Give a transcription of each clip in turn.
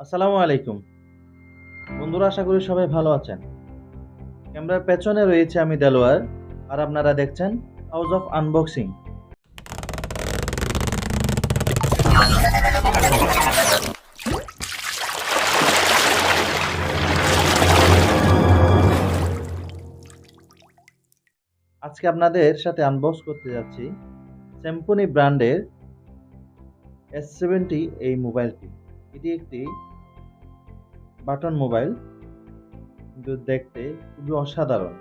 আসসালামু আলাইকুম বন্ধুরা, আশা করি সবাই ভালো আছেন। ক্যামেরার পেছনে রয়েছে আমি দেলোয়ার, আর আপনারা দেখছেন হাউস অফ আনবক্সিং। আজকে আপনাদের সাথে আনবক্স করতে যাচ্ছি সিম্ফনি ব্র্যান্ডের S70 এই মোবাইলটি। এটি একটি বাটন মোবাইল, কিন্তু দেখতে খুবই অসাধারণ।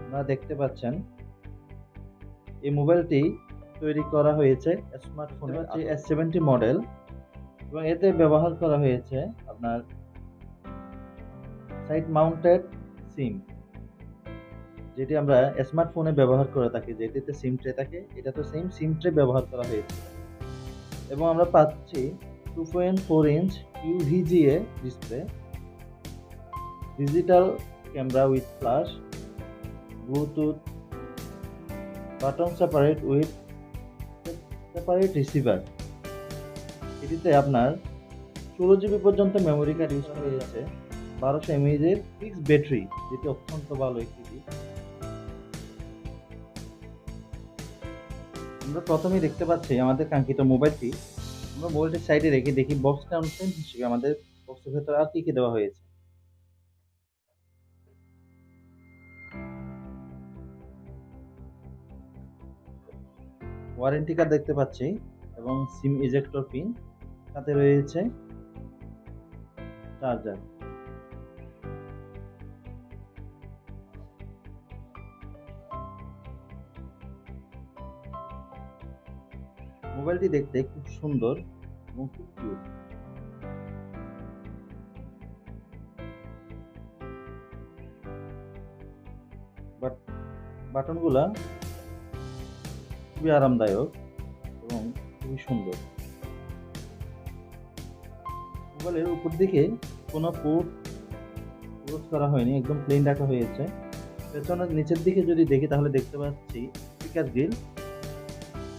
আপনারা দেখতে পাচ্ছেন এই মোবাইলটি তৈরি করা হয়েছে স্মার্টফোনের S70 মডেল, এবং এতে ব্যবহার করা হয়েছে আপনার সাইড মাউন্টেড সিম, যেটি আমরা স্মার্টফোনে ব্যবহার করে থাকি, যেটিতে সিম ট্রে থাকে, এটা তো সেম সিম ট্রে ব্যবহার করা হয়েছে। এবং আমরা পাচ্ছি 2.4 inch UVGA display, digital camera with flash, Bluetooth, button separate with separate receiver. এটিতে আপনার 16 GB পর্যন্ত মেমোরি কার্ড ইউজ করা হয়েছে, 1200 mAh এর ফিক্সড ব্যাটারি, যেটি অত্যন্ত ভালো একটি দিক। আমরা প্রথমেই দেখতে পাচ্ছি আমাদের কাঙ্ক্ষিত মোবাইলটি। আমরা মোবাইলটির সাইডে রেখে দেখি বক্স কন্টেন্ট হিসেবে আমাদের বক্সের ভেতরে আর কি কি দেওয়া হয়েছে। ওয়ারেন্টি কার্ড দেখতে পাচ্ছি এবং সিম ইজেক্টর পিন, সাথে রয়েছে চার্জার। মোবাইলটি দেখতে খুব সুন্দর এবং খুব কিউট। বাটনগুলা খুবই আরামদায়ক এবং খুবই সুন্দর। মোবাইলের উপর দিকে কোনো পোর্ট ক্লোজ করা হয়নি, একদম প্লেন রাখা হয়েছে। পেছনের নিচের দিকে যদি দেখি তাহলে দেখতে পাচ্ছি স্পিকার গ্রিল,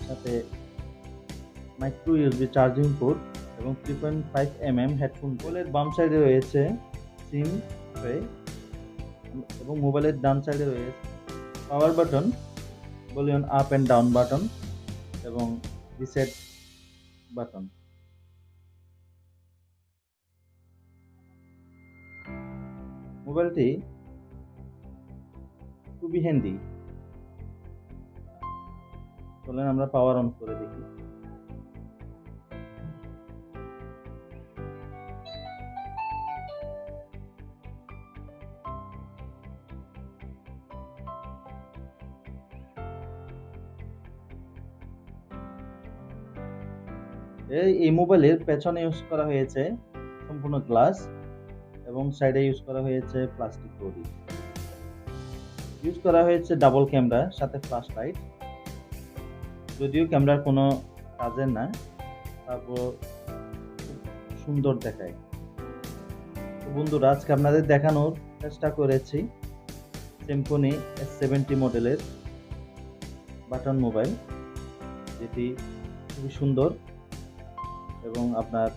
সাথে মাইক্রো ইউএসবি চার্জিং পোর্ট এবং 3.5 mm হেডফোন। মোবাইলের বাম সাইডে রয়েছে সিম ট্রে এবং মোবাইলের ডান সাইডে রয়েছে power button, volume up and down button এবং রিসেট বাটন। মোবাইলটি খুবই হ্যান্ডি। চলেন আমরা পাওয়ার অন করে দেখি। এই মোবাইলের পেছনে ইউজ করা হয়েছে সম্পূর্ণ গ্লাস এবং সাইডে ইউজ করা হয়েছে প্লাস্টিক বডি। ইউজ করা হয়েছে ডাবল ক্যামেরা সাথে ফ্ল্যাশ লাইট, যদিও ক্যামেরার কোনো কাজের না, তারপর সুন্দর দেখায়। তো বন্ধুরা, আজকে আপনাদের দেখানোর চেষ্টা করেছি সিম্ফনি S70 মডেলের বাটন মোবাইল, যেটি খুবই সুন্দর এবং আপনার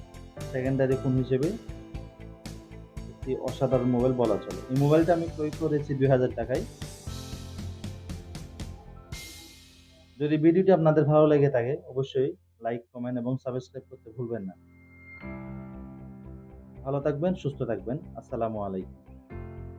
সেকেন্ডারি ফোন হিসেবে একটি অসাধারণ মোবাইল বলা চলে। এই মোবাইলটা আমি ক্রয় করেছি 2000 টাকায়। যদি ভিডিওটি আপনাদের ভালো লেগে থাকে অবশ্যই লাইক, কমেন্ট এবং সাবস্ক্রাইব করতে ভুলবেন না। ভালো থাকবেন, সুস্থ থাকবেন। আসসালামু আলাইকুম।